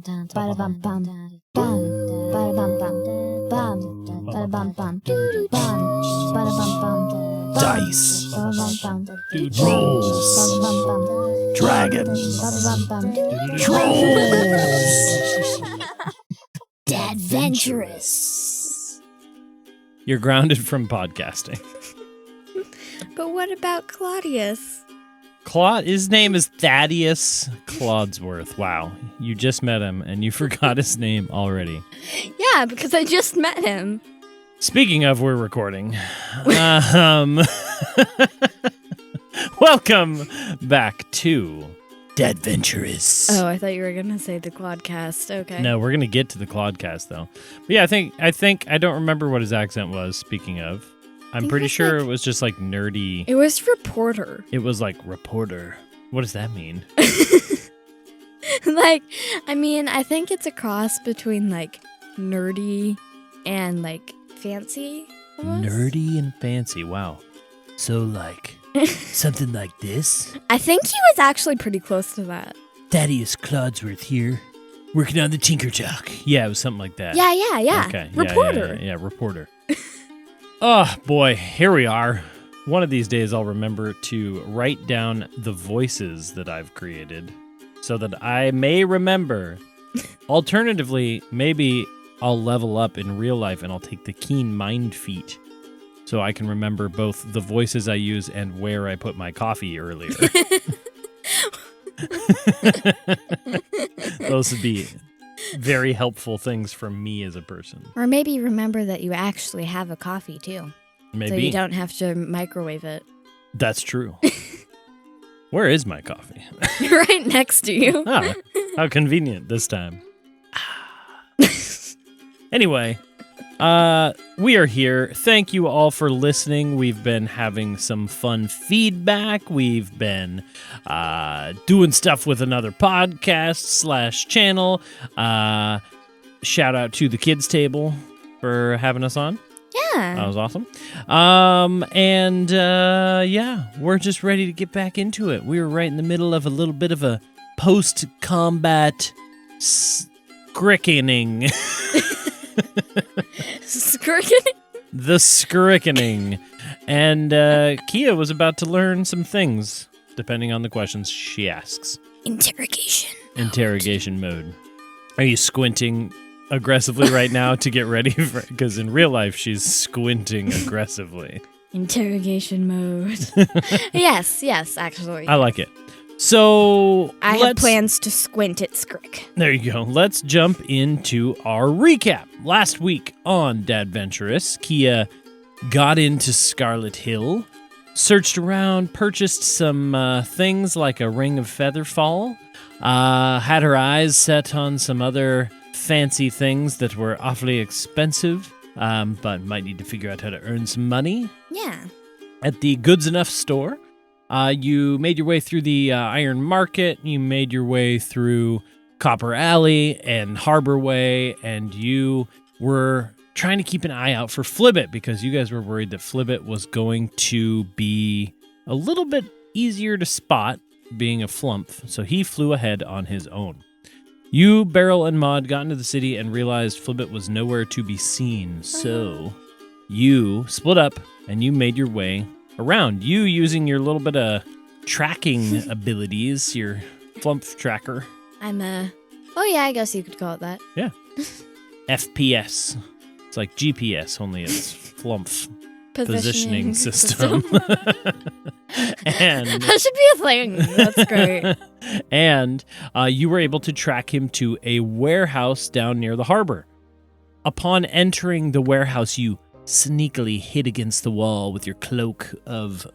Dice. Rolls. Dragons. Trolls. Adventurous. You're grounded from podcasting. But what about Claudius? His name is Thaddeus Clodsworth. Wow. You just met him and you forgot his name already. Yeah, because I just met him. Speaking of, we're recording. Welcome back to Adventurous. Oh, I thought you were going to say the Clodcast. Okay. No, we're going to get to the Clodcast, though. But yeah, I don't remember what his accent was, speaking of. I'm pretty sure it was just like nerdy. It was reporter. It was like reporter. What does that mean? I think it's a cross between like nerdy and like fancy. Almost. Nerdy and fancy. Wow. So like something like this? I think he was actually pretty close to that. Thaddeus Clodsworth here, working on the Tinker Talk. Yeah, it was something like that. Yeah. Okay. Reporter. Yeah, reporter. Oh, boy, here we are. One of these days I'll remember to write down the voices that I've created so that I may remember. Alternatively, maybe I'll level up in real life and I'll take the keen mind feat so I can remember both the voices I use and where I put my coffee earlier. Those would be very helpful things for me as a person. Or maybe remember that you actually have a coffee too. Maybe. So you don't have to microwave it. That's true. Where is my coffee? Right next to you. Oh, how convenient this time. Anyway, we are here. Thank you all for listening. We've been having some fun feedback. We've been doing stuff with another podcast / channel. Shout out to the Kids Table for having us on. Yeah. That was awesome. Yeah, we're just ready to get back into it. We were right in the middle of a little bit of a post-combat scrickening. The scrickening. And Kia was about to learn some things, depending on the questions she asks. Interrogation mode. Are you squinting aggressively right now to get ready for, because in real life she's squinting aggressively. Interrogation mode. Yes, actually. I like it. So I have plans to squint at Scrick. There you go. Let's jump into our recap. Last week on Dadventurous, Kia got into Scarlet Hill, searched around, purchased some things like a ring of Featherfall, had her eyes set on some other fancy things that were awfully expensive, but might need to figure out how to earn some money. Yeah. At the Goods Enough store, you made your way through the Iron Market, you made your way through Copper Alley and Harbor Way, and you were trying to keep an eye out for Flibbit because you guys were worried that Flibbit was going to be a little bit easier to spot being a flumph, so he flew ahead on his own. You, Beryl, and Maud got into the city and realized Flibbit was nowhere to be seen, so you split up and you made your way around. You using your little bit of tracking abilities, your flumph tracker. I guess you could call it that. Yeah. FPS. It's like GPS, only it's flumph. Positioning system. And that should be a thing. That's great. And you were able to track him to a warehouse down near the harbor. Upon entering the warehouse, you sneakily hid against the wall with your cloak of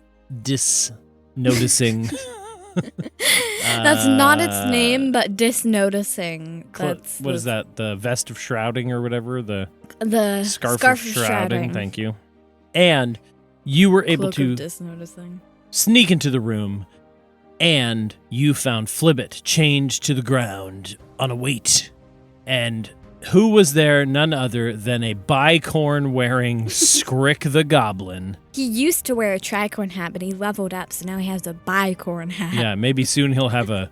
disnoticing. That's not its name, but disnoticing. What is that? The vest of shrouding or whatever? The scarf of shrouding. Thank you. And you were able to sneak into the room, and you found Flibbit chained to the ground on a weight. And who was there? None other than a Bicorne wearing Scrick the Goblin. He used to wear a tricorn hat, but he leveled up, so now he has a Bicorne hat. Yeah, maybe soon he'll have a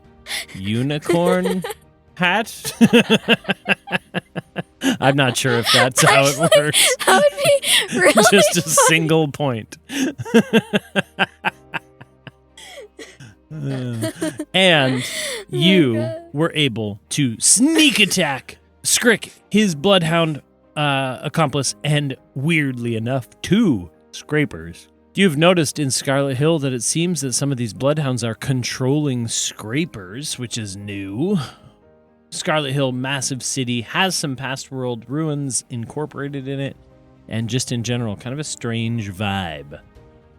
unicorn hat. I'm not sure if that's how it works. That would be really Just a funny. single point. And you God. were able to sneak attack Skrick, his bloodhound accomplice, and weirdly enough, 2 scrapers. You've noticed in Scarlet Hill that it seems that some of these bloodhounds are controlling scrapers, which is new. Scarlet Hill, massive city, has some past world ruins incorporated in it, and just in general, kind of a strange vibe.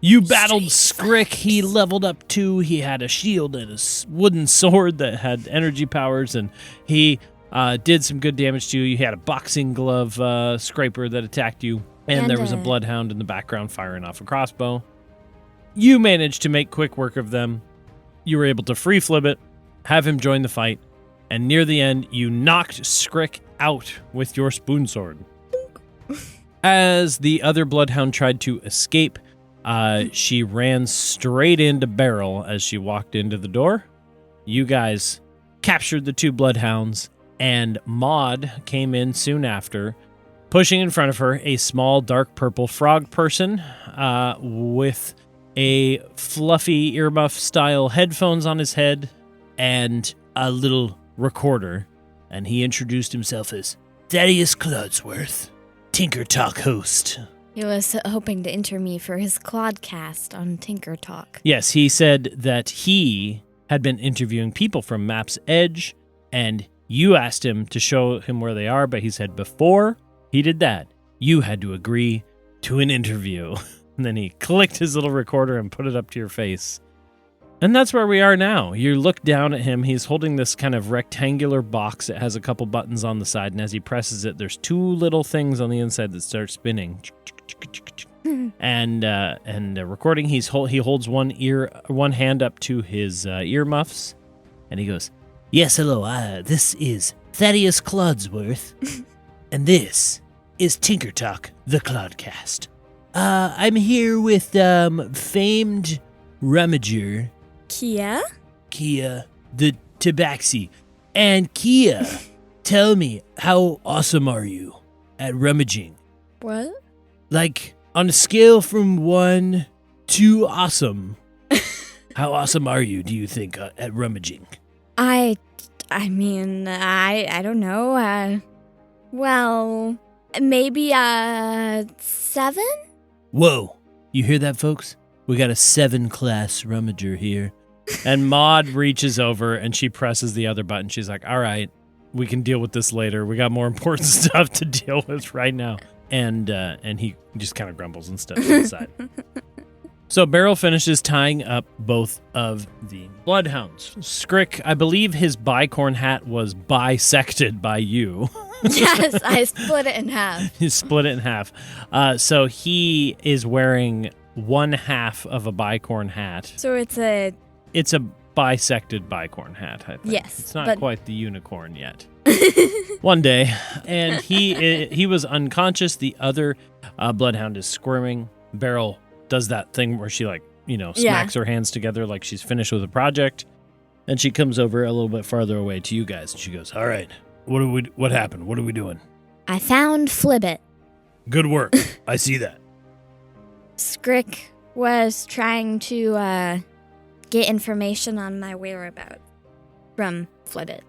You battled Skrick. He leveled up 2. He had a shield and a wooden sword that had energy powers, and he did some good damage to you. You had a boxing glove scraper that attacked you, and there was a bloodhound in the background firing off a crossbow. You managed to make quick work of them. You were able to free flip it, have him join the fight, and near the end, you knocked Skrick out with your spoon sword. As the other bloodhound tried to escape, she ran straight into Beryl as she walked into the door. You guys captured the 2 bloodhounds, and Maud came in soon after, pushing in front of her a small dark purple frog person with a fluffy earmuff-style headphones on his head and a little recorder. And he introduced himself as Thaddeus Clodsworth, Tinker Talk host. He was hoping to enter me for his Clodcast on Tinker Talk. Yes, he said that he had been interviewing people from Map's Edge, and you asked him to show him where they are, but he said before he did that, you had to agree to an interview. And then he clicked his little recorder and put it up to your face. And that's where we are now. You look down at him. He's holding this kind of rectangular box that has a couple buttons on the side, and as he presses it, there's 2 little things on the inside that start spinning. And recording, he holds one hand up to his earmuffs, and he goes, "Yes, hello. This is Thaddeus Clodsworth, and this is Tinker Talk, the Clodcast. I'm here with famed rummager Kia? Kia the Tabaxi. And Kia, tell me, how awesome are you at rummaging? What? Like, on a scale from 1 to awesome, how awesome are you, do you think, at rummaging? I mean, I don't know. Well, maybe 7? Whoa, you hear that, folks? We got a 7-class rummager here. And Maud reaches over and she presses the other button. She's like, all right, we can deal with this later. We got more important stuff to deal with right now. And he just kind of grumbles and steps inside. So Beryl finishes tying up both of the bloodhounds. Skrick, I believe his Bicorne hat was bisected by you. Yes, I split it in half. He split it in half. So he is wearing 1/2 of a Bicorne hat. So it's a... It's a bisected Bicorne hat, I think. Yes, It's not but- quite the unicorn yet. One day. And he was unconscious. The other bloodhound is squirming. Beryl does that thing where she smacks her hands together like she's finished with a project. And she comes over a little bit farther away to you guys and she goes, all right, what happened? What are we doing? I found Flibbit. Good work. I see that. Skrick was trying to get information on my whereabouts from Flibbit.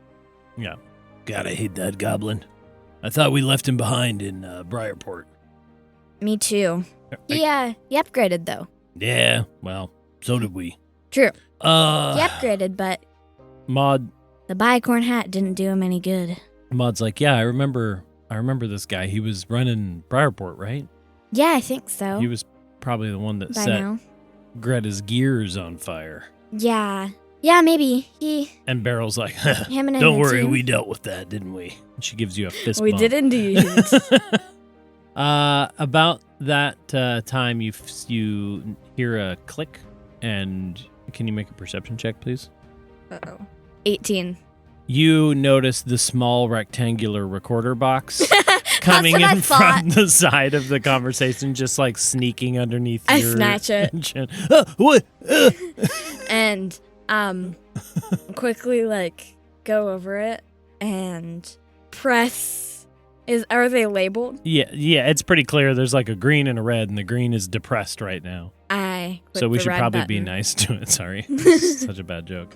Yeah. God, I hate that goblin. I thought we left him behind in Briarport. Me too. He upgraded though. Yeah, well, so did we. True. He upgraded, but Maud, the Bicorne hat didn't do him any good. Maud's like, yeah, I remember this guy. He was running Briarport, right? Yeah, I think so. He was probably the one that By set now. Greta's gears on fire. Yeah. Yeah, maybe. And Beryl's like, Him and don't worry, too. we dealt with that, didn't we? And she gives you a fist We bump. did indeed. About that time, you hear a click, and can you make a perception check, please? Uh-oh. 18. You notice the small rectangular recorder box coming what I in thought. from the side of the conversation, just like sneaking underneath I your snatch it. chin. What? And quickly go over it and press. Are they labeled? Yeah, it's pretty clear. There's like a green and a red, and the green is depressed right now. I click So we the should red probably button. be nice to it. Sorry. Such a bad joke.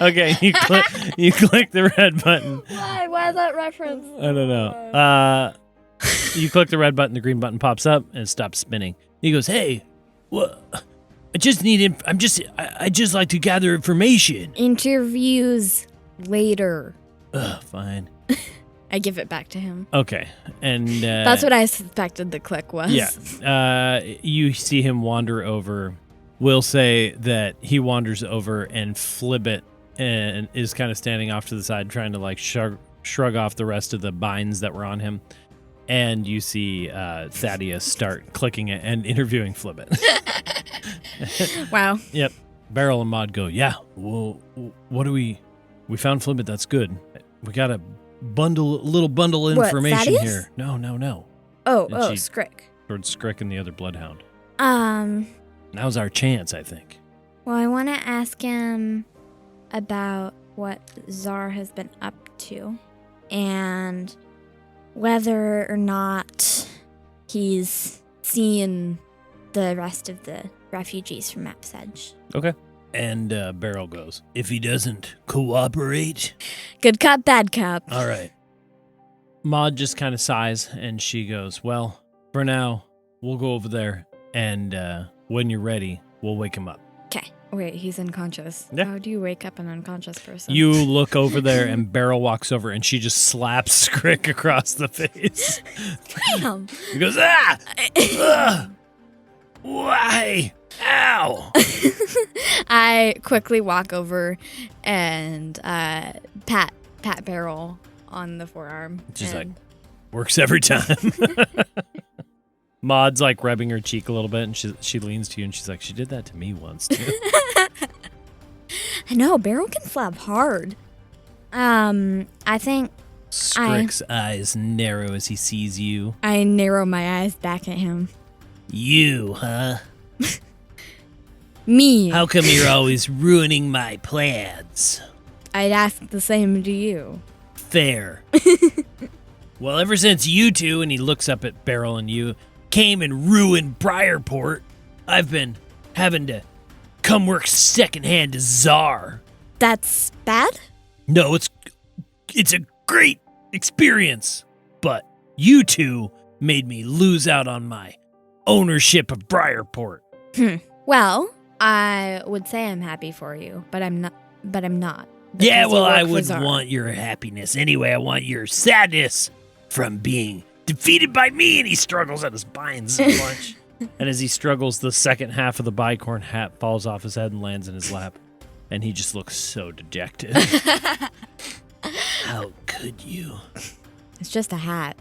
Okay, you click the red button. Why that reference? I don't know. You click the red button, the green button pops up, and it stops spinning. He goes, "Hey, what? I just like to gather information." Interviews later. Ugh, fine. I give it back to him. Okay, and That's what I suspected the click was. Yeah. You see him wander over. We'll say that he wanders over and Flibbit and is kind of standing off to the side, trying to like shrug off the rest of the binds that were on him. And you see Thaddeus start clicking it and interviewing Flibbit. Wow. Yep. Beryl and Maud go, "Yeah, well, what do we found Flibbit, that's good. We got a little bundle of What, information Thaddeus? here." No. Oh, And she- Scrick. Towards Scrick and the other Bloodhound. Now's our chance, I think. Well, I want to ask him about what Czar has been up to and whether or not he's seen the rest of the refugees from Map's Edge. Okay. And Beryl goes, "If he doesn't cooperate." Good cop, bad cop. All right. Maud just kind of sighs and she goes, "Well, for now, we'll go over there and when you're ready, we'll wake him up." Okay. Wait, he's unconscious. Yeah. How do you wake up an unconscious person? You look over there and Beryl walks over and she just slaps Scrick across the face. Damn. He goes, "Ah! Ugh! Why? Ow!" I quickly walk over and pat Beryl on the forearm. She's and- "Works every time." Maud's like rubbing her cheek a little bit and she leans to you and she's like, "She did that to me once too." I know, Beryl can slap hard. I think Scrick's eyes narrow as he sees you. I narrow my eyes back at him. "You, huh? Me. How come you're always ruining my plans?" I'd ask the same to you. "Fair." "Well, ever since you two," and he looks up at Beryl and you, "came and ruined Briarport, I've been having to come work secondhand to Czar." That's bad? "No, it's a great experience, but you two made me lose out on my ownership of Briarport." Well, I would say I'm happy for you, but I'm not. "Yeah, because well, you I work for wouldn't Czar. want your happiness anyway. I want your sadness from being defeated by me." And he struggles at his binds a bunch. And as he struggles, the second half of the Bicorne hat falls off his head and lands in his lap. And he just looks so dejected. "How could you?" It's just a hat.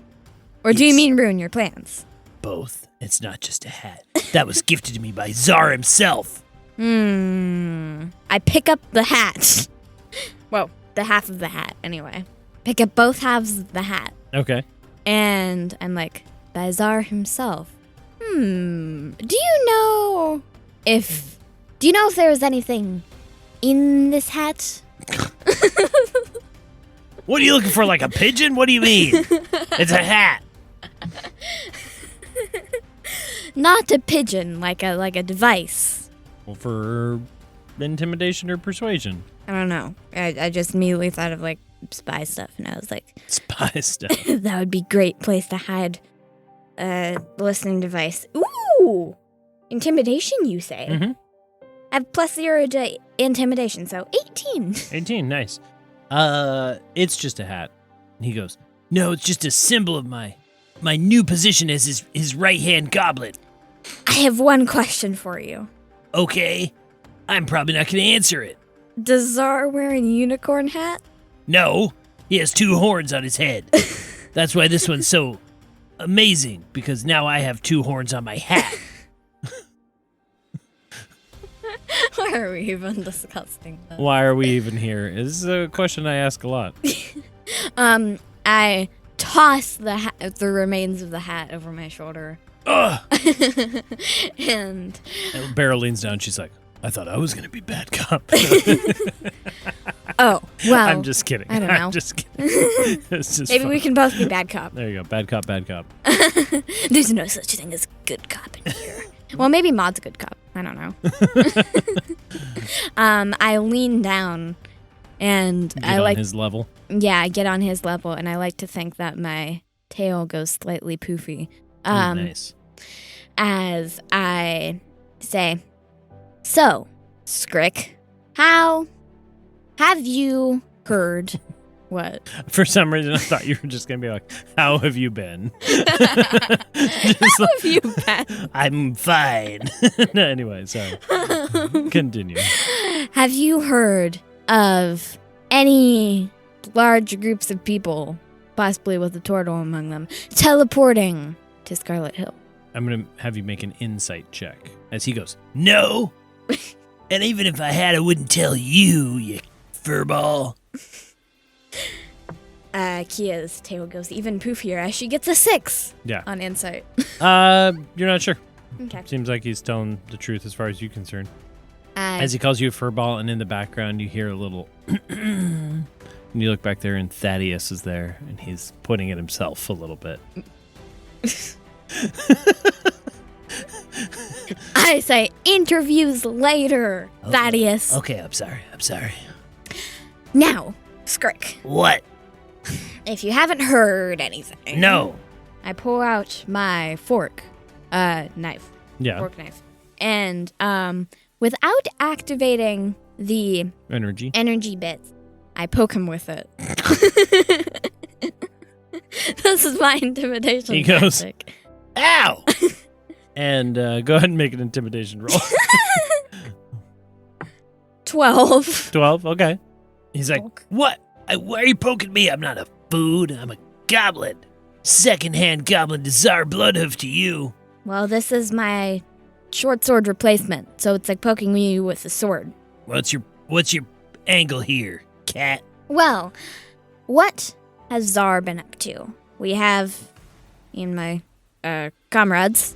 Or do you mean ruin your plans? "Both. It's not just a hat. That was gifted to me by Czar himself." I pick up the hat. Well, the half of the hat, anyway. Pick up both halves of the hat. Okay. And I'm like, by Czar himself. Do you know if there was anything in this hat? "What are you looking for, like a pigeon? What do you mean?" "It's a hat." Not a pigeon, like a device. Well, for intimidation or persuasion. I don't know. I just immediately thought of like spy stuff, and I was like, Spy stuff. that would be a great place to hide a listening device. Ooh! Intimidation, you say? Mm-hmm. I have +0 to intimidation, so 18. 18, nice. It's just a hat. And he goes, "No, it's just a symbol of my new position as his right-hand goblin." I have one question for you. "Okay, I'm probably not going to answer it." Does Czar wear a unicorn hat? "No, he has 2 horns on his head. That's why this one's so amazing, because now I have 2 horns on my hat." Why are we even discussing that? Why are we even here? This is a question I ask a lot. I toss the remains of the hat over my shoulder. Ugh! And And Beryl leans down. She's like, I thought I was going to be bad cop. Oh, well. I'm just kidding. I don't know. I'm just kidding. It's just Maybe fun. we can both be bad cop. There you go. Bad cop, bad cop. There's no such thing as good cop in here. Well, maybe Maud's a good cop. I don't know. I lean down and Get I on like, his level. yeah, I get on his level, and I like to think that my tail goes slightly poofy. Nice. As I say, so, Skrick, how have you heard what? For some reason, I thought you were just going to be like, how have you been? How have you been? I'm fine. No, anyway, sorry. Continue. Have you heard of any large groups of people, possibly with a turtle among them, teleporting to Scarlet Hill? I'm going to have you make an insight check. As he goes, no. And even if I had, I wouldn't tell you, you furball. Kia's tail goes even poofier as she gets a 6 Yeah. on insight. You're not sure. Okay. Seems like he's telling the truth as far as you're concerned. Uh, As he calls you a furball, and in the background, you hear a little... and you look back there, and Thaddeus is there, and he's pointing at himself a little bit. I say interviews later, Thaddeus. Okay, I'm sorry. Now, Skrick, What? if you haven't heard anything, No. I pull out my knife, Yeah, fork knife, and without activating the energy. energy bits, I poke him with it. This is my intimidation He goes, tactic. Ow! And go ahead and make an intimidation roll. 12. 12, okay. He's like, Poke. what? Why are you poking me? I'm not a food. I'm a goblin. Secondhand goblin to Tsar Bloodhoof to you. Well, this is my short sword replacement, so it's like poking me with a sword. What's your angle here, cat? Well, what has Czar been up to? We have, in my comrades,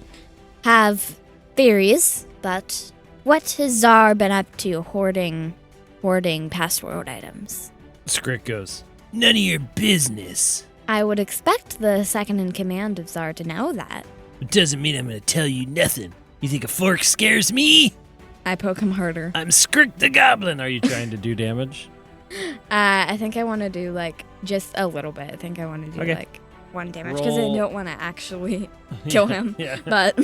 have theories, but what has Czar been up to hoarding password items? Skrick goes, none of your business. I would expect the second in command of Czar to know that. It doesn't mean I'm going to tell you nothing. You think a fork scares me? I poke him harder. I'm Skrick the Goblin. Are you trying to do damage? I think I want to do, like, just a little bit. I think I want to do, Okay. like, 1 damage, because I Roll. don't want to actually kill him. Yeah. But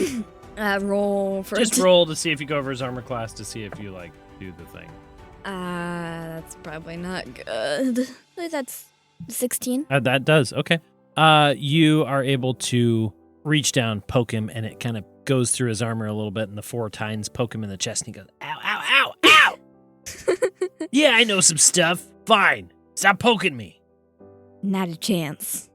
roll for Just roll to see if you go over his armor class to see if you, like, do the thing. That's probably not good. I believe that's 16. That does. Okay. You are able to reach down, poke him, and it kind of goes through his armor a little bit, and the 4 tines poke him in the chest, and he goes, ow, ow, ow, ow! Yeah, I know some stuff. Fine. Stop poking me. Not a chance.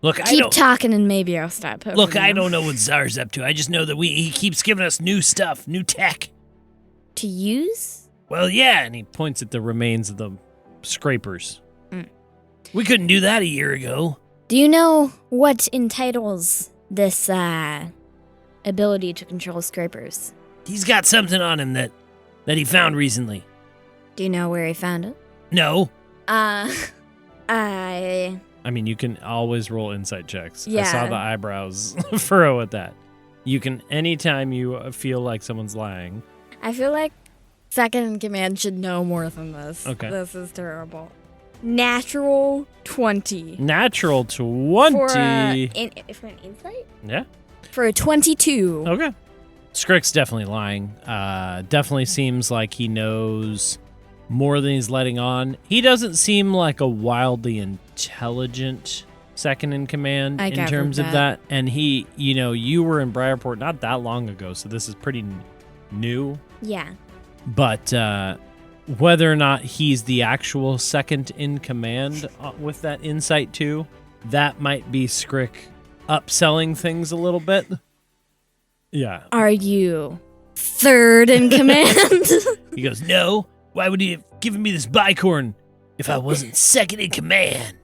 Look, I Keep don't... talking and maybe I'll stop poking Look, I you. don't know what Czar's up to. I just know that he keeps giving us new stuff, new tech. To use? Well, yeah, and he points at the remains of the scrapers. Mm. We couldn't do that a year ago. Do you know what entitles this ability to control scrapers? He's got something on him that he found recently. Do you know where he found it? No. I I mean, you can always roll insight checks. I Yeah. saw the eyebrows furrow at that. You can, anytime you feel like someone's lying. feel like second in command should know more than this. Okay. This is terrible. Natural 20. Natural 20. For an insight? Yeah. For a 22. Okay. Skrick's definitely lying. Definitely seems like he knows more than he's letting on. He doesn't seem like a wildly intelligent second in command I in gathered terms of that. that. And he, you were in Briarport not that long ago, so this is pretty new. Yeah. But whether or not he's the actual second in command with that insight too, that might be Skrick upselling things a little bit. Yeah. Are you third in command? He goes, no. Why would he have given me this bicorne if I wasn't second in command?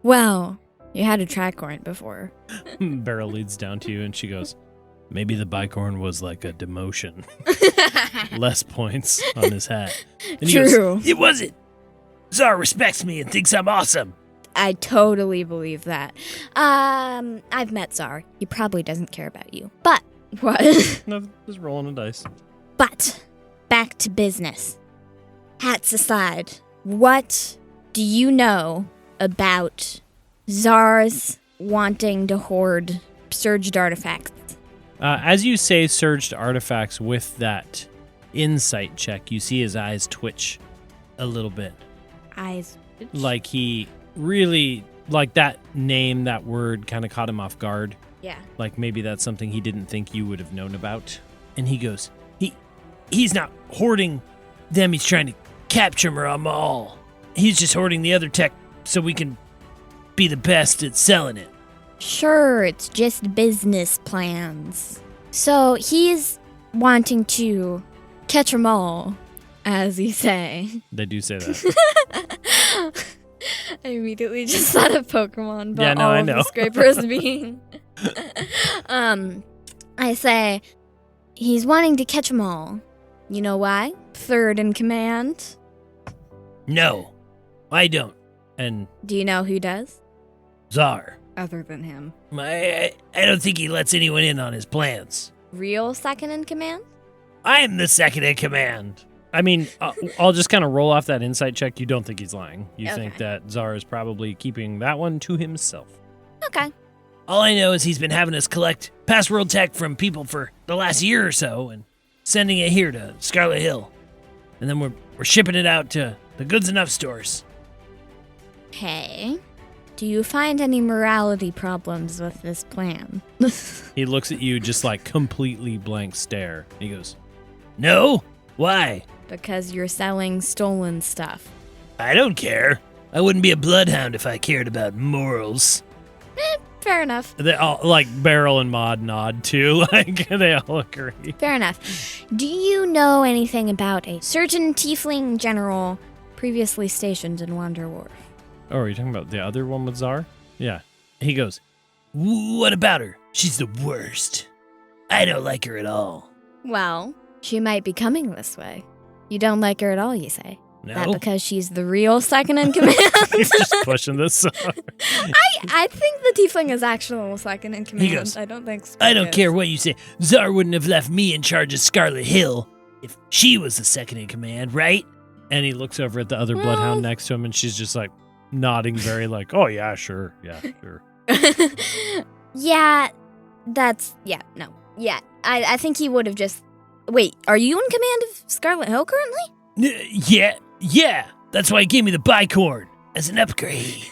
Well, you had a tricorn before. Beryl leads down to you and she goes, Maybe the Bicorne was like a demotion. Less points on his hat. And he True. goes, it wasn't. Czar respects me and thinks I'm awesome. I totally believe that. I've met Czar. He probably doesn't care about you. But, what? No, just rolling a dice. But, back to business. Hats aside, what do you know about Czar's wanting to hoard surged artifacts? As you say surged artifacts with that insight check, you see his eyes twitch a little bit. Eyes. Like he really, like that name, that word kind of caught him off guard. Yeah. Like maybe that's something he didn't think you would have known about. And he goes, he's not hoarding them, he's trying to capture them all. He's just hoarding the other tech so we can be the best at selling it. Sure, it's just business plans. So he's wanting to catch 'em all, as you say. They do say that. I immediately just thought of Pokemon, but Yeah, no, all I of know. the scrapers being. I say he's wanting to catch 'em all. You know why? Third in command. No, I don't. And Do you know who does? Czar, Other than him. I don't think he lets anyone in on his plans. Real second in command? I am the second in command. I mean, I'll just kind of roll off that insight check. You don't think he's lying. You think Okay. that Czar is probably keeping that one to himself. Okay. All I know is he's been having us collect past world tech from people for the last year or so and sending it here to Scarlet Hill. And then we're shipping it out to the Goods Enough stores. Hey, do you find any morality problems with this plan? He looks at you just like completely blank stare. He goes, no? Why? Because you're selling stolen stuff. I don't care. I wouldn't be a bloodhound if I cared about morals. Fair enough. They all, like Beryl and Maud nod too. Like they all agree. Fair enough. Do you know anything about a certain tiefling general previously stationed in Wanderwharf? Oh, are you talking about the other one with Czar? Yeah. He goes, what about her? She's the worst. I don't like her at all. Well, she might be coming this way. You don't like her at all, you say? No? That because she's the real second in command? He's just pushing this. I think the tiefling is actual second in command. goes, I don't think I don't care what you say. Czar wouldn't have left me in charge of Scarlet Hill if she was the second in command, right? And he looks over at the other bloodhound next to him, and she's just like nodding very like, oh, yeah, sure. Yeah, sure. Yeah, I think he would have just... Wait, are you in command of Scarlet Hill currently? Yeah. That's why he gave me the Bicorne as an upgrade.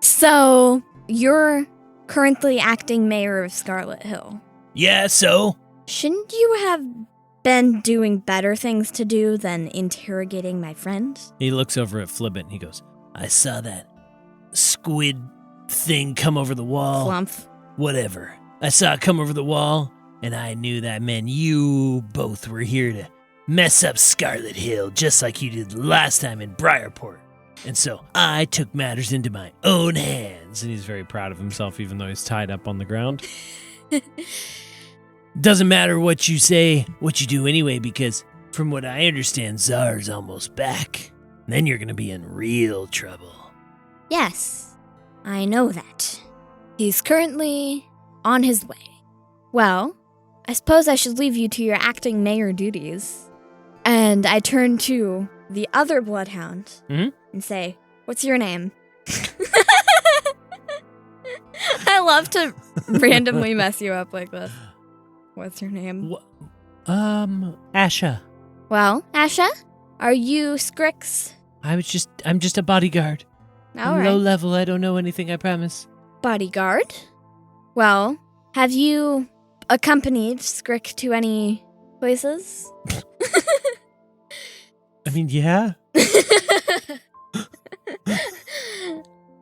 So, you're currently acting mayor of Scarlet Hill. Yeah, so? Shouldn't you have been doing better things to do than interrogating my friend? He looks over at Flibbit and he goes, I saw that squid thing come over the wall. Clumph. Whatever. I saw it come over the wall, and I knew that meant you both were here to mess up Scarlet Hill just like you did last time in Briarport. And so I took matters into my own hands. And he's very proud of himself, even though he's tied up on the ground. Doesn't matter what you say, what you do anyway, because from what I understand, Czar's almost back. Then you're going to be in real trouble. Yes, I know that. He's currently on his way. Well, I suppose I should leave you to your acting mayor duties. And I turn to the other bloodhound and say, what's your name? I love to randomly mess you up like this. What's your name? Asha. Well, Asha, are you Skrix? I'm just a bodyguard. All I'm right. low level, I don't know anything, I promise. Bodyguard? Well, have you accompanied Skrick to any places? I mean, yeah.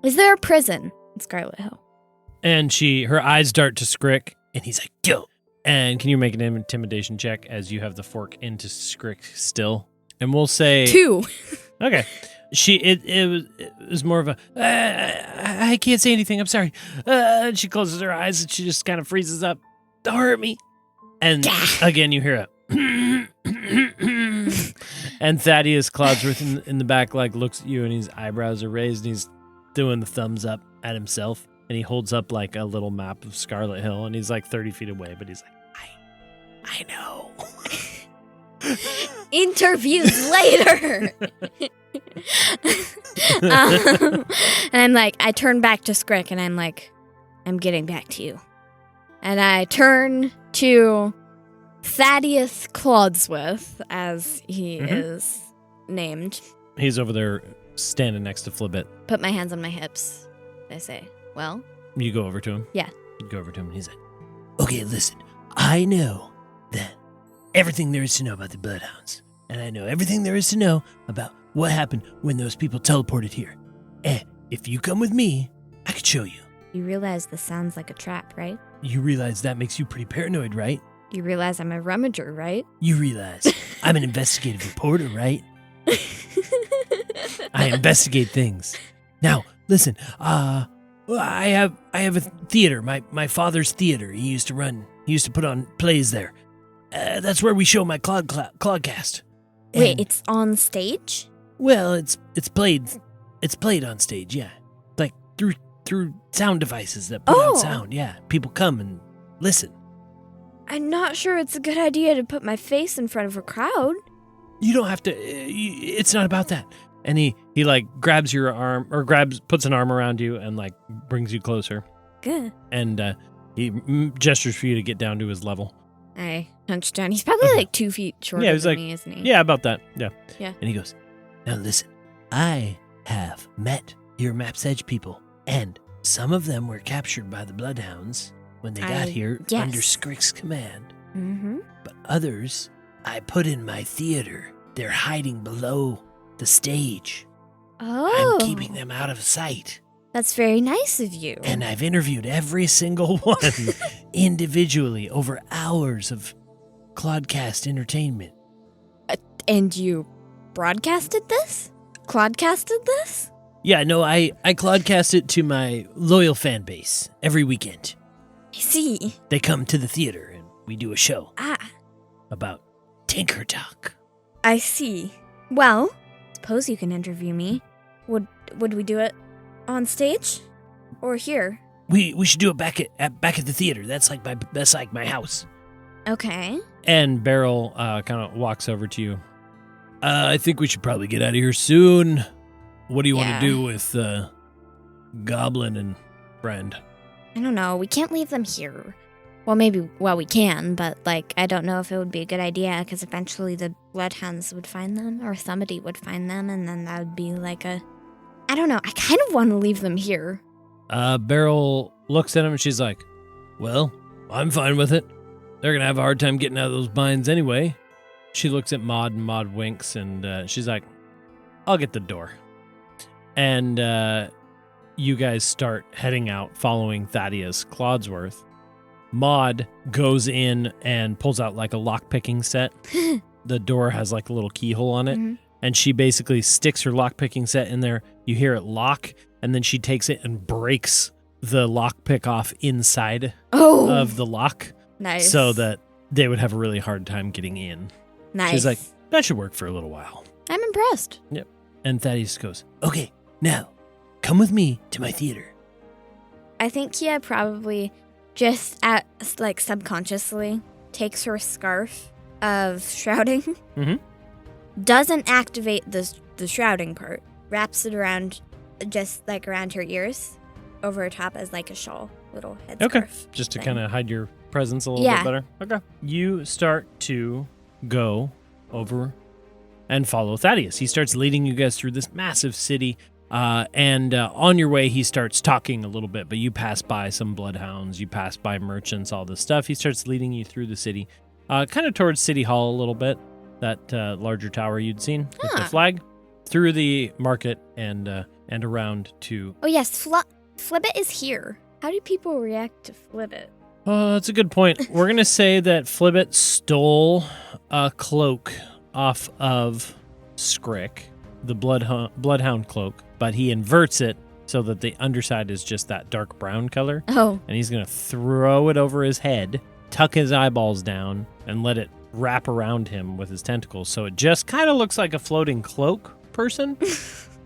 Is there a prison in Scarlet Hill? And her eyes dart to Skrick, and he's like, go. And can you make an intimidation check as you have the fork into Skrick still? And we'll say 2. Okay. It was more of a, I can't say anything, I'm sorry. And she closes her eyes and she just kind of freezes up. Don't hurt me. And again, you hear a and Thaddeus Clodsworth in the back like looks at you and his eyebrows are raised and he's doing the thumbs up at himself and he holds up like a little map of Scarlet Hill and he's like 30 feet away, but he's like, I know. Interviews later. And I'm like, I turn back to Skrick and I'm like, I'm getting back to you. And I turn to Thaddeus Clodsworth, as he is named. He's over there standing next to Flibbit. Put my hands on my hips. I say, well? You go over to him? Yeah. You go over to him and he's like, okay, listen, I know that everything there is to know about the Bloodhounds. And I know everything there is to know about what happened when those people teleported here. And if you come with me, I could show you. You realize this sounds like a trap, right? You realize that makes you pretty paranoid, right? You realize I'm a rummager, right? You realize I'm an investigative reporter, right? I investigate things. Now, listen, I have a theater, my father's theater. He used to put on plays there. That's where we show my Clodcast. Wait, it's on stage? Well, it's played on stage, yeah. Like through sound devices that put out sound, yeah. People come and listen. I'm not sure it's a good idea to put my face in front of a crowd. You don't have to. It's not about that. And he like grabs your arm or puts an arm around you and like brings you closer. Good. And he gestures for you to get down to his level. I hunch down. He's probably like 2 feet shorter than me, isn't he? Yeah, about that. Yeah. Yeah. And he goes, now listen, I have met your Map's Edge people, and some of them were captured by the Bloodhounds when they got here under Skrick's command. Mm-hmm. But others, I put in my theater. They're hiding below the stage. Oh. I'm keeping them out of sight. That's very nice of you. And I've interviewed every single one individually over hours of Clodcast entertainment. And you broadcasted this? Clodcasted this? Yeah, no, I Clodcast it to my loyal fan base every weekend. I see. They come to the theater and we do a show. Ah. About Tinker Talk. I see. Well, suppose you can interview me. Would we do it on stage? Or here? We should do it back at the theater. That's like my house. Okay. And Beryl kind of walks over to you. I think we should probably get out of here soon. What do you want to do with Goblin and friend? I don't know. We can't leave them here. Well, we can, but, I don't know if it would be a good idea, because eventually the Bloodhounds would find them, or somebody would find them, and then that would be I don't know. I kind of want to leave them here. Beryl looks at him, and she's like, well, I'm fine with it. They're going to have a hard time getting out of those binds anyway. She looks at Maud, and Maud winks, and she's like, I'll get the door. And you guys start heading out, following Thaddeus Clodsworth. Maud goes in and pulls out a lock-picking set. The door has a little keyhole on it. Mm-hmm. And she basically sticks her lock-picking set in there. You hear it lock, and then she takes it and breaks the lock-pick off inside of the lock. Nice. So that they would have a really hard time getting in. Nice. She's like, that should work for a little while. I'm impressed. Yep. And Thaddeus goes, okay, now, come with me to my theater. I think Kia probably just subconsciously takes her scarf of shrouding. Mm-hmm. Doesn't activate the shrouding part. Wraps it around, just around her ears, over her top as a shawl, little headscarf. Okay, just to kind of hide your presence a little bit better. Okay. You start to go over and follow Thaddeus. He starts leading you guys through this massive city, and on your way, he starts talking a little bit, but you pass by some bloodhounds, you pass by merchants, all this stuff. He starts leading you through the city, kind of towards City Hall a little bit. That larger tower you'd seen with the flag, through the market and around to... Oh, yes, Flibbit is here. How do people react to Flibbit? That's a good point. We're going to say that Flibbit stole a cloak off of Skrick, the Bloodhound cloak, but he inverts it so that the underside is just that dark brown color. Oh. And he's going to throw it over his head tuck his eyeballs down and let it wrap around him with his tentacles. So it just kind of looks like a floating cloak person.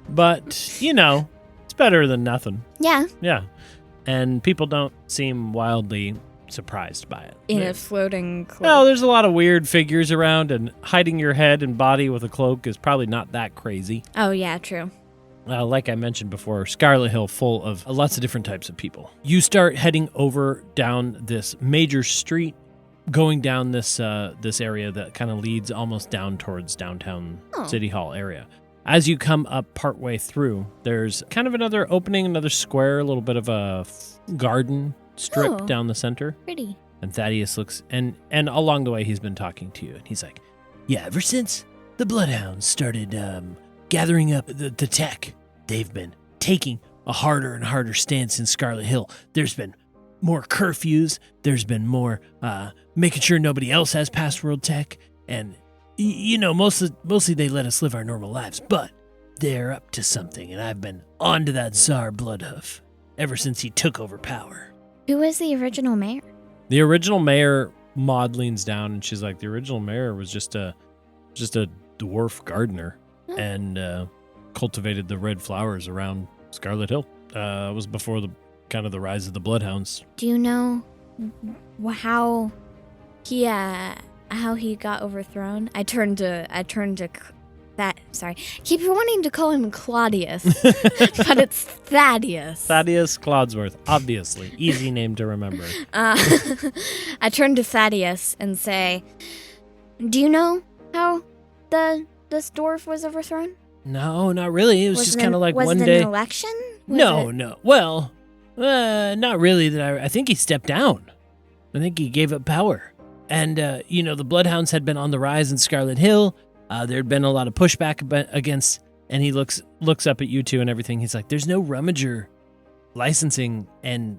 But, it's better than nothing. Yeah. Yeah. And people don't seem wildly surprised by it. In a floating cloak. No, there's a lot of weird figures around, and hiding your head and body with a cloak is probably not that crazy. Oh, yeah, true. Like I mentioned before, Scarlet Hill full of lots of different types of people. You start heading over down this major street, going down this area that kind of leads almost down towards downtown City Hall area. As you come up partway through, there's kind of another opening, another square, a little bit of a garden strip down the center. Pretty. And Thaddeus looks, and along the way he's been talking to you, and he's like, yeah, ever since the Bloodhounds started gathering up the tech, they've been taking a harder and harder stance in Scarlet Hill. There's been more curfews, there's been more making sure nobody else has password tech, and mostly they let us live our normal lives, but they're up to something, and I've been onto that Tsar Bloodhoof ever since he took over power. Who was the original mayor? The original mayor, Maud leans down, and she's like, the original mayor was just a dwarf gardener and cultivated the red flowers around Scarlet Hill. It was before the rise of the Bloodhounds. Do you know how he got overthrown? I turned to that. Sorry, keep wanting to call him Claudius, but it's Thaddeus. Thaddeus Clodsworth, obviously easy name to remember. I turned to Thaddeus and say, "Do you know how this dwarf was overthrown?" No, not really. It was just kind of like one day. Was it an election? No. Well, not really. I think he stepped down. I think he gave up power. And, the Bloodhounds had been on the rise in Scarlet Hill. There'd been a lot of pushback against, and he looks up at you two and everything. He's like, there's no rummager licensing and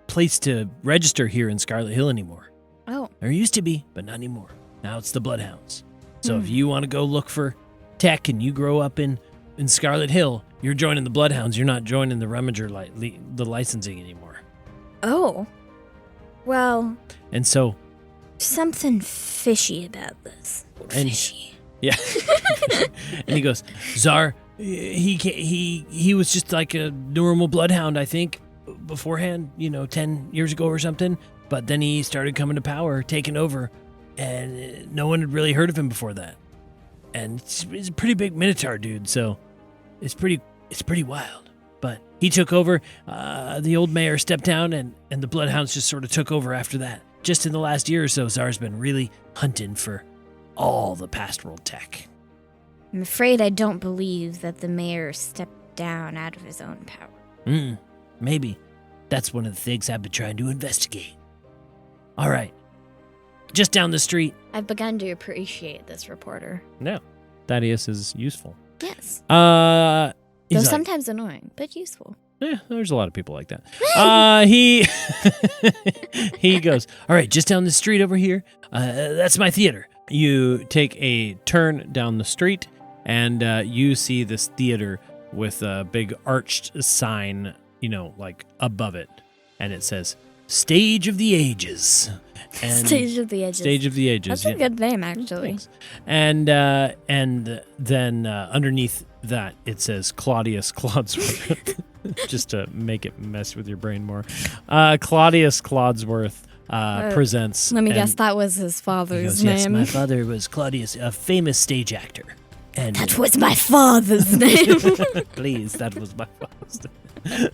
place to register here in Scarlet Hill anymore. Oh. There used to be, but not anymore. Now it's the Bloodhounds. So if you want to go look for tech and you grow up in Scarlet Hill, you're joining the Bloodhounds. You're not joining the rummager, the licensing anymore. Oh. Well. And so. Something fishy about this. Fishy. Yeah. And he goes, Tsar, he was just like a normal bloodhound, I think, beforehand, 10 years ago or something. But then he started coming to power, taking over, and no one had really heard of him before that. And he's a pretty big Minotaur dude, so it's pretty wild. But he took over, the old mayor stepped down, and the Bloodhounds just sort of took over after that. Just in the last year or so, Tsar's been really hunting for all the past world tech. I'm afraid I don't believe that the mayor stepped down out of his own power. Maybe. That's one of the things I've been trying to investigate. All right. Just down the street. I've begun to appreciate this reporter. No. Thaddeus is useful. Yes. Though sometimes annoying, but useful. Yeah, there's a lot of people like that. He goes, all right, just down the street over here. That's my theater. You take a turn down the street, and you see this theater with a big arched sign, like above it. And it says, Stage of the Ages. And Stage of the Ages. Stage of the Ages. That's a good name, actually. And then underneath that, it says Claudius Clodsworth. Just to make it mess with your brain more. Claudius Clodsworth presents. Let me guess, that was his father's name. Yes, my father was Claudius, a famous stage actor. And that was my father's name. Please, that was my father's name.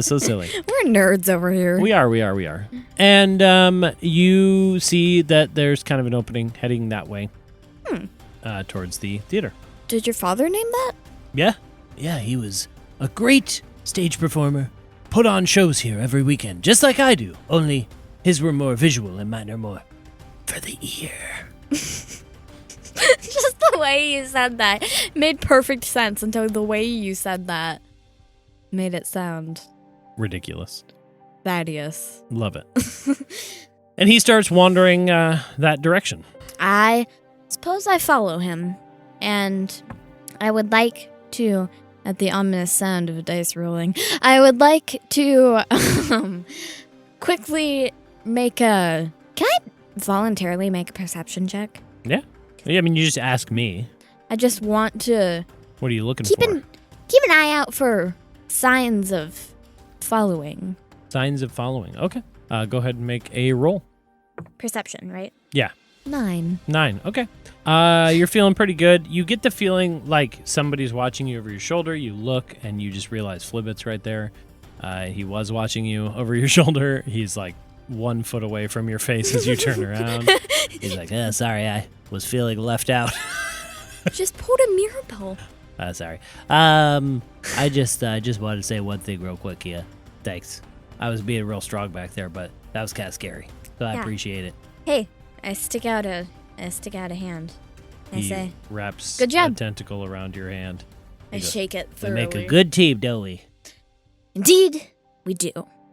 So silly. We're nerds over here. We are. And you see that there's kind of an opening heading that way towards the theater. Did your father name that? Yeah, he was a great stage performer. Put on shows here every weekend, just like I do. Only his were more visual and mine are more for the ear. Just the way you said that made perfect sense until the way you said that made it sound ridiculous. Thaddeus. Love it. And he starts wandering that direction. I suppose I follow him, and I would like to, at the ominous sound of a dice rolling, I would like to quickly make a... Can I voluntarily make a perception check? Yeah. I mean, you just ask me. I just want to What are you looking keep for? an eye out for signs of following. Signs of following. Okay. Go ahead and make a roll. Perception, right? Yeah. 9. 9. Okay. You're feeling pretty good. You get the feeling like somebody's watching you over your shoulder. You look and you just realize Flibbit's right there. He was watching you over your shoulder. He's like 1 foot away from your face as you turn around. He's like, sorry, I was feeling left out. Just pulled a Mirabelle. Sorry. I just wanted to say one thing real quick here. Thanks. I was being real strong back there, but that was kind of scary. So I Yeah. appreciate it. Hey, I stick out a hand. I He say, wraps "Good job." a tentacle around your hand. I He goes, shake it We thoroughly. make a good team, don't we? Indeed, we do.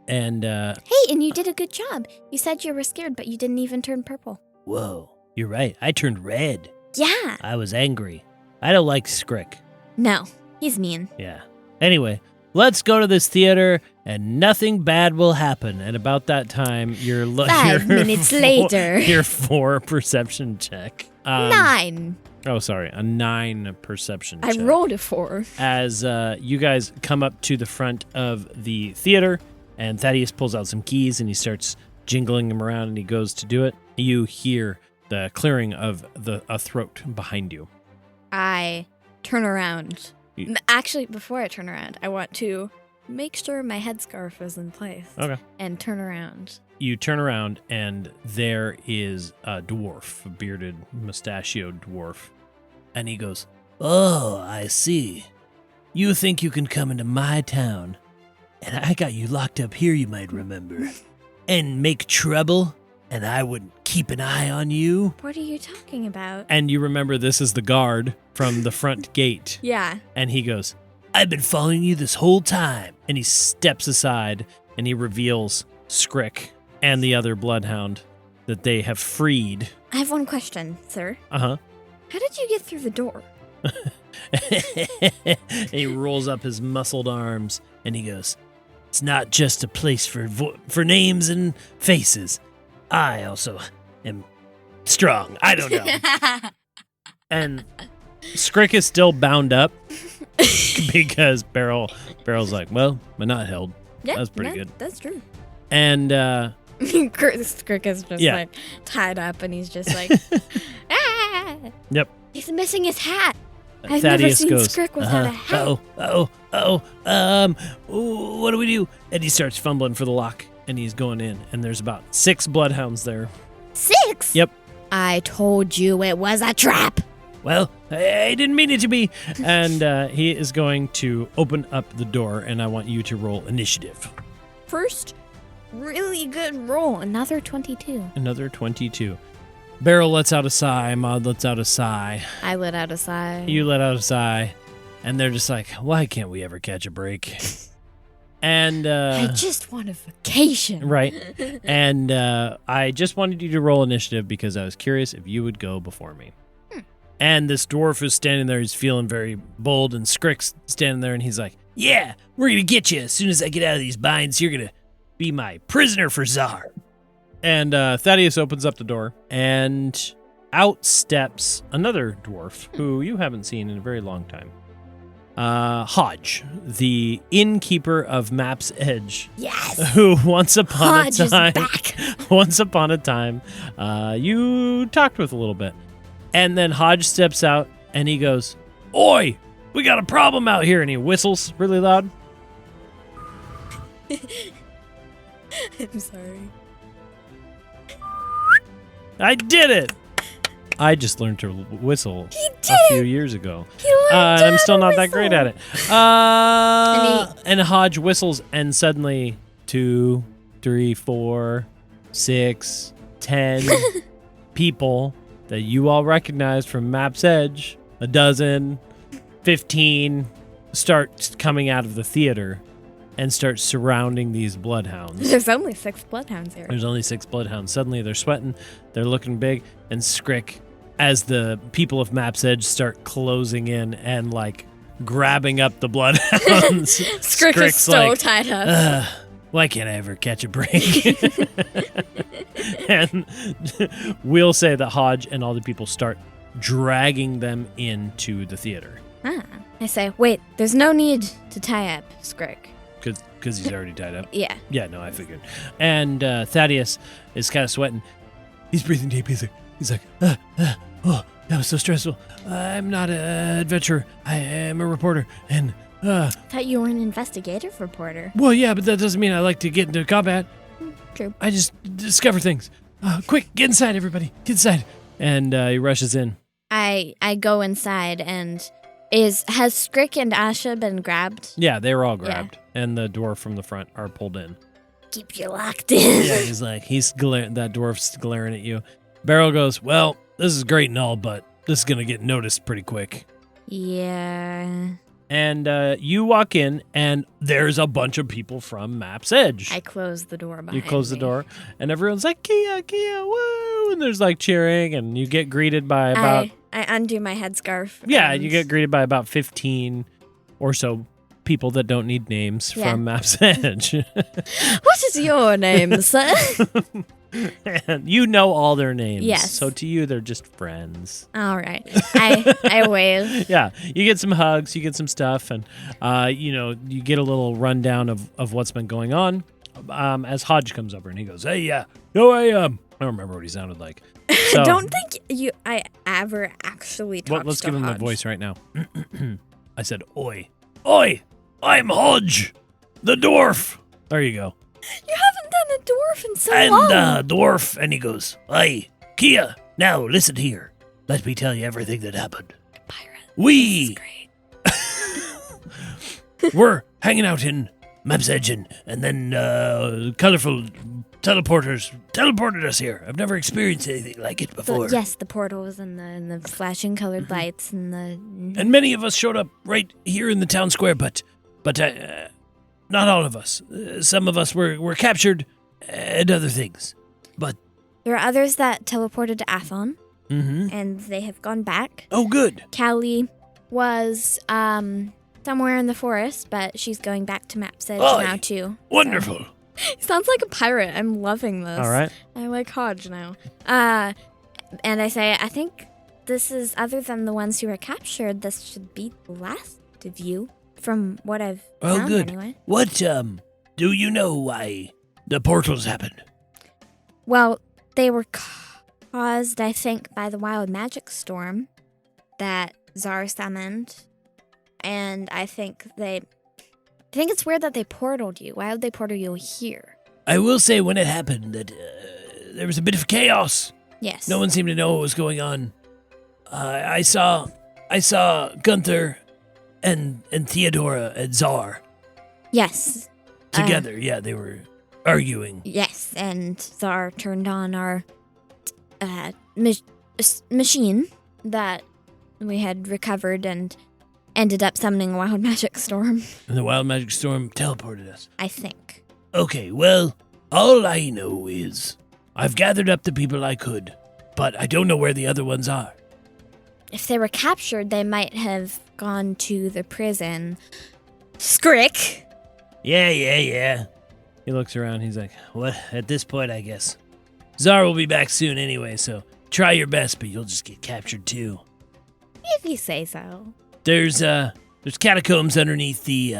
And, Hey, and you did a good job. You said you were scared, but you didn't even turn purple. whoa, you're right. I turned red. Yeah. I was angry. I don't like Skrick. No, he's mean. Yeah. Anyway, let's go to this theater and nothing bad will happen. And about that time, you're 5 minutes later. Your 4 perception check. 9. Oh, sorry. A 9 perception I check. rolled a 4. As you guys come up to the front of the theater, and Thaddeus pulls out some keys and he starts jingling them around and he goes to do it. You hear the clearing of a throat behind you. I turn around. You- Actually, before I turn around, I want to make sure my headscarf is in place. Okay. And turn around. You turn around and there is a dwarf, a bearded, mustachioed dwarf. And he goes, "Oh, I see. You think you can come into my town, and I got you locked up here, you might remember, and make trouble, and I would keep an eye on you?" What are you talking about? And you remember this is the guard from the front gate. Yeah. And he goes, "I've been following you this whole time." And he steps aside and he reveals Skrick and the other bloodhound that they have freed. I have one question, sir. Uh-huh. How did you get through the door? And he rolls up his muscled arms and he goes, "It's not just a place for names and faces. I also am strong. I don't know." And Skrick is still bound up because Barrel's like, "Well, but not held." Yeah, That's pretty good. That's true. And Skrick is just Yeah. like tied up and he's just like, ah! Yep. He's missing his hat. I've Thaddeus never goes, seen Skrick without a hat. What do we do? And he starts fumbling for the lock, and he's going in, and there's about 6 bloodhounds there. 6? Yep. I told you it was a trap. Well, I didn't mean it to be. And he is going to open up the door, and I want you to roll initiative. First, really good roll. Another 22. Another 22. Barrel lets out a sigh. Maud lets out a sigh. I let out a sigh. You let out a sigh. And they're just like, why can't we ever catch a break? And I just want a vacation. right. And I just wanted you to roll initiative because I was curious if you would go before me. And this dwarf is standing there. He's feeling very bold. And Skrick's standing there, and he's like, "Yeah, we're going to get you. As soon as I get out of these binds, you're going to be my prisoner for Czar." And Thaddeus opens up the door, and out steps another dwarf who you haven't seen in a very long time. Hodge, the innkeeper of Map's Edge. Yes. Who once upon Hodge a is time, back. once upon a time, you talked with a little bit. And then Hodge steps out and he goes, "Oi, we got a problem out here." And he whistles really loud. I'm sorry. I did it. I just learned to whistle He a did few it. years ago. He learned And I'm how still to not that great at whistle. it. And Hodge whistles, and suddenly 2, 3, 4, 6, 10 people that you all recognize from Map's Edge, a dozen, 15, start coming out of the theater and start surrounding these bloodhounds. There's only 6 bloodhounds here. There's only 6 bloodhounds. Suddenly they're sweating, they're looking big, and Skrick, as the people of Map's Edge start closing in and like grabbing up the bloodhounds, Skrick is Skrick's so like, tied up. "Ugh, Why can't I ever catch a break? And we'll say that Hodge and all the people start dragging them into the theater. I say, wait, there's no need to tie up Skrik. Because he's already tied up. Yeah. Yeah, no, I figured. And Thaddeus is kind of sweating. He's breathing deep. He's like, oh, that was so stressful. I'm not an adventurer. I am a reporter. And, I thought you were an investigative reporter. well, yeah, but that doesn't mean I like to get into combat. True. I just discover things. Quick, get inside, everybody. Get inside. And he rushes in. I go inside and has Skrik and Asha been grabbed? Yeah, they were all grabbed. And the dwarf from the front are pulled in. Keep you locked in. Yeah, that dwarf's glaring at you. Beryl goes, well, this is great and all, but this is going to get noticed pretty quick. Yeah. And you walk in, and there's a bunch of people from Map's Edge. I close the door behind You close the me. door, and everyone's like, Kia, woo! And there's like cheering, and you get greeted by about... I undo my headscarf. Yeah, and you get greeted by about 15 or so people that don't need names from Map's Edge. What is your name, sir? And you know all their names. Yes. So to you, they're just friends. All right. I wave. Yeah, you get some hugs, you get some stuff, and you get a little rundown of what's been going on. As Hodge comes over and he goes, "Hey, I don't remember what he sounded like." So, I don't think I ever actually talked well, let's to give him the Hodge. voice right now. I said, "Oi, I'm Hodge, the dwarf." There you go. You haven't done a dwarf in so And long. dwarf, and he goes, "Hey, Kia, now listen here. Let me tell you everything that happened. Pirate. We This is great. were hanging out in Map's Edge, and then colorful teleported us here. I've never experienced anything like it before. Yes, the portals and the flashing colored lights and the... And many of us showed up right here in the town square, but not all of us. Some of us were captured and other things. But There are others that teleported to Athon, mm-hmm. and they have gone back. Oh, good. Callie was somewhere in the forest, but she's going back to Map's Edge Oh, now, too. Wonderful. So. Sounds like a pirate. I'm loving this. All right. I like Hodge now. And I say, I think this is, other than the ones who were captured, this should be the last of you, from what I've found good. anyway. What, do you know why the portals happened? Well, they were caused, I think, by the wild magic storm that Zar summoned. And I think it's weird that they portaled you. Why would they portal you here? I will say when it happened that there was a bit of chaos. Yes. No one seemed to know what was going on. I saw Gunther and Theodora and Zar Yes. together. Yeah, they were arguing. Yes, and Zar turned on our machine that we had recovered and ended up summoning a wild magic storm, And the wild magic storm teleported us. I think. Okay, well, all I know is I've gathered up the people I could, but I don't know where the other ones are. If they were captured, they might have gone to the prison. Skrik! Yeah. He looks around. He's like, "What? At this point, I guess Zar will be back soon anyway, so try your best, but you'll just get captured too." If you say so. There's catacombs underneath the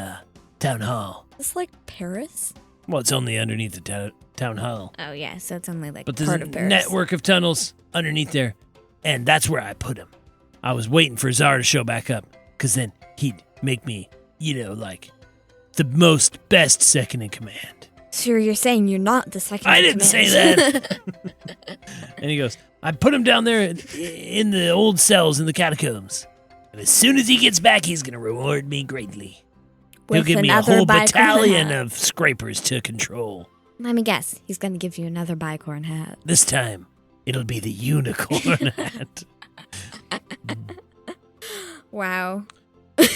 town hall. It's like Paris? Well, it's only underneath the town hall. Oh, yeah, so it's only like But there's part a of Paris. network of tunnels underneath there, and that's where I put him. I was waiting for Zar to show back up, because then he'd make me, like, the most best second in command. So you're saying you're not the second I in didn't say command. that. And he goes, "I put him down there in the old cells in the catacombs. And as soon as he gets back, he's going to reward me greatly. He'll With give me a another whole Bicorne battalion hat. of scrapers to control. Let me guess. He's going to give you another Bicorne hat. This time, it'll be the unicorn hat." Wow.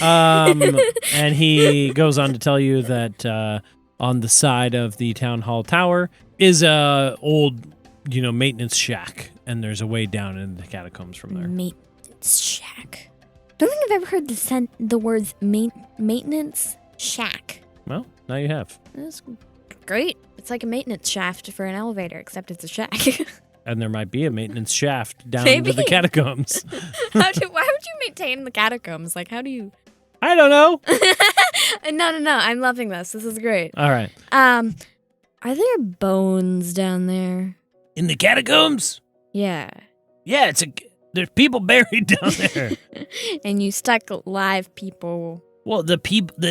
And he goes on to tell you that on the side of the town hall tower is a old, maintenance shack, and there's a way down in the catacombs from there. Maintenance shack. Don't think I've ever heard the words maintenance shack. Well, now you have. That's great. It's like a maintenance shaft for an elevator, except it's a shack. And there might be a maintenance shaft down Maybe. to the catacombs. Why would you maintain the catacombs? Like, how do you? I don't know. No. I'm loving this. This is great. All right. Are there bones down there? In the catacombs? Yeah. Yeah, there's people buried down there. And you stuck live people. Well, the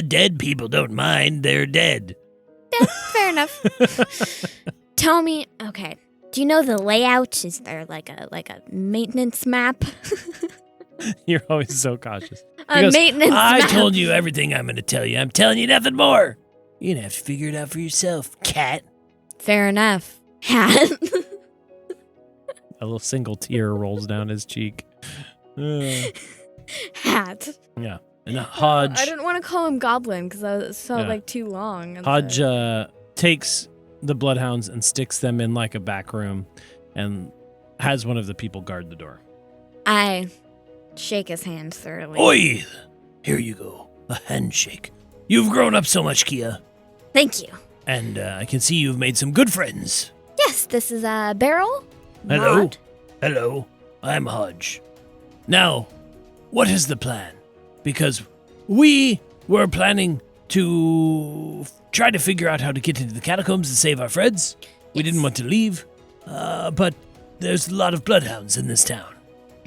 dead people don't mind. They're dead. Yeah, fair enough. Tell me, okay. Do you know the layout? Is there like a maintenance map? You're always so cautious. Maintenance I map. told you everything I'm going to tell you. I'm telling you nothing more. You're going to have to figure it out for yourself, cat. Fair enough. Hat. A little single tear rolls down his cheek. Hat. Yeah. And Hodge. I didn't want to call him Goblin because it felt like too long. Hodge takes the Bloodhounds and sticks them in like a back room and has one of the people guard the door. I shake his hand thoroughly. Oi! Here you go. A handshake. You've grown up so much, Kia. Thank you. And I can see you've made some good friends. Yes, this is Beryl. Hello. Maud. Hello. I'm Hodge. Now, what is the plan? Because we were planning to try to figure out how to get into the catacombs and save our friends. We didn't want to leave, but there's a lot of bloodhounds in this town.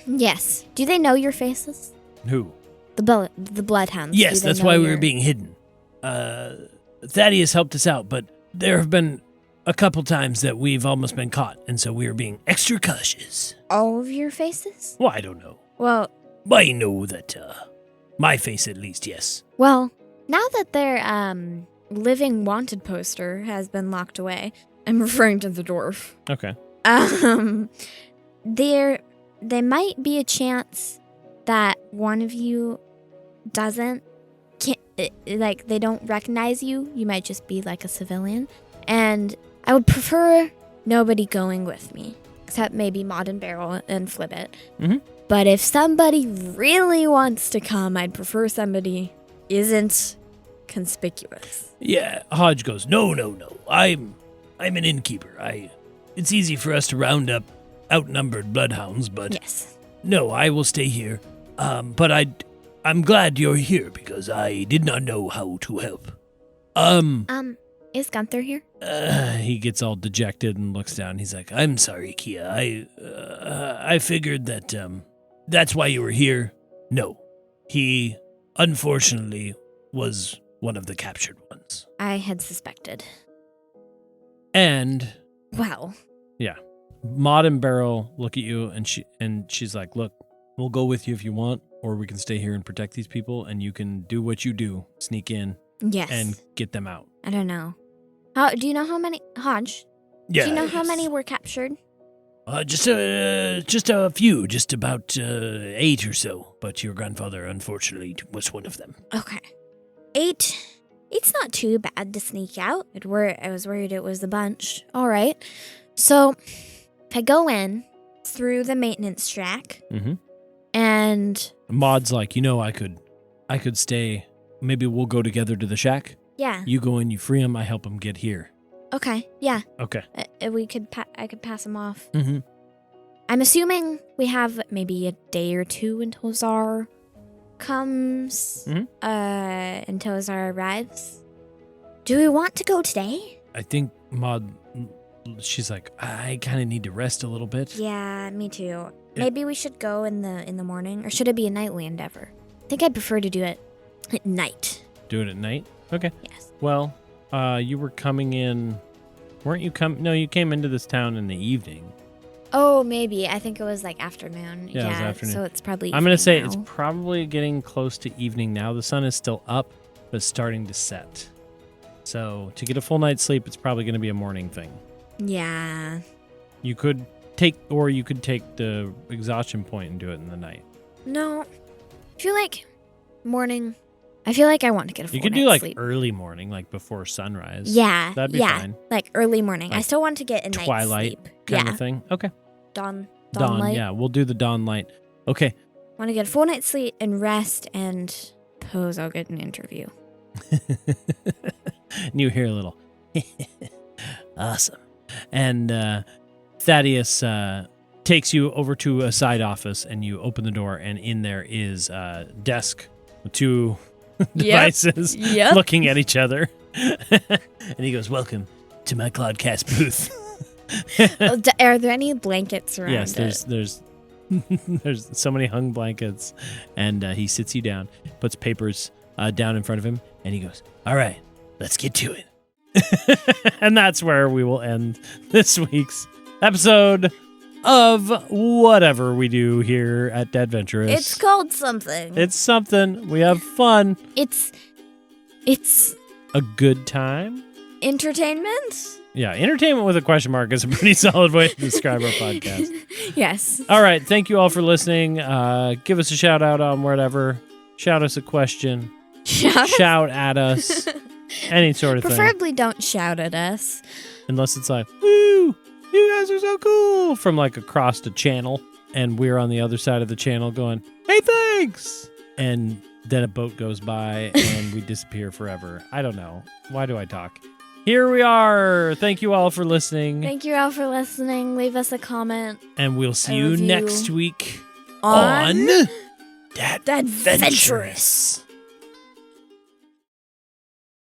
Yes. Do they know your faces? Who? The Bloodhounds. Yes, Do they that's know why we your- were being hidden. Thaddeus helped us out, but there have been a couple times that we've almost been caught, and so we were being extra cautious. All of your faces? Well, I don't know. Well, I know that, my face at least, yes. now that their living wanted poster has been locked away, I'm referring to the dwarf. Okay. There might be a chance that one of you they don't recognize you. You might just be like a civilian. And I would prefer nobody going with me, except maybe Maud and Beryl and Flibbit. Mm-hmm. But if somebody really wants to come, I'd prefer somebody isn't conspicuous. Yeah, Hodge goes, No. I'm an innkeeper. It's easy for us to round up outnumbered bloodhounds, but Yes. no, I will stay here. But I'm glad you're here because I did not know how to help. Is Gunther here? He gets all dejected and looks down. He's like, I'm sorry, Kia. I figured that, that's why you were here. No. He, unfortunately, was one of the captured ones. I had suspected. And, Wow. yeah, Maud and Beryl look at you and she's like, look, we'll go with you if you want, or we can stay here and protect these people and you can do what you do, sneak in Yes. and get them out. I don't know. Do you know how many, Hodge? Yeah. Do you know how yes. many were captured? Just a few, just about 8 or so. But your grandfather, unfortunately, was one of them. Okay. 8. It's not too bad to sneak out. I was worried it was a bunch. All right. So, if I go in through the maintenance shack, Mm-hmm. and Maud's like, I could stay. Maybe we'll go together to the shack. yeah, You go in, you free him, I help him get here. okay, yeah, Okay. I could pass him off. Mm-hmm. I'm assuming we have maybe a day or two until Zar comes. Mhm. Until Zar arrives. Do we want to go today? I think Maud, she's like, I kind of need to rest a little bit. Yeah, me too. Maybe we should go in the morning, or should it be a nightly endeavor? I think I'd prefer to do it at night. Do it at night? Okay. Yes. Well, you were coming in, weren't you No, you came into this town in the evening. Oh, maybe. I think it was like afternoon. Yeah, it was afternoon. So it's probably. I'm going to say evening it's now. probably getting close to evening now. The sun is still up, but starting to set. So to get a full night's sleep, it's probably going to be a morning thing. Yeah. You could take the exhaustion point and do it in the night. No. I feel like morning. I feel like I want to get a full You could do night's like sleep. early morning, like before sunrise. Yeah. That'd be yeah, fine. like early morning. I Like still want to get a night's Twilight sleep. kind Yeah. of thing. Okay. Dawn Dawn. light. Yeah, we'll do the dawn light. Okay. Want to get a full night's sleep and rest, and suppose I'll get an interview. And you hear a little, Awesome. And Thaddeus takes you over to a side office, and you open the door, and in there is a desk with two devices looking at each other. And he goes, "Welcome to my Cloudcast booth." Are there any blankets around Yes, there's there's so many hung blankets, and he sits you down, puts papers down in front of him, and he goes, "All right, let's get to it." And that's where we will end this week's episode of whatever we do here at Dadventurous. It's called something. It's something. We have fun. It's A good time. entertainment? Yeah, entertainment with a question mark is a pretty solid way to describe our podcast. Yes. All right, thank you all for listening. Give us a shout out on whatever. Shout us a question. Shout at us. Any sort of thing. Preferably don't shout at us. Unless it's like, "Woo, you guys are so cool," from like across the channel, and we're on the other side of the channel going, "Hey, thanks." And then a boat goes by and we disappear forever. I don't know. Why do I talk? Here we are. Thank you all for listening. Thank you all for listening. Leave us a comment. And we'll see A you review next week on Dadventurous.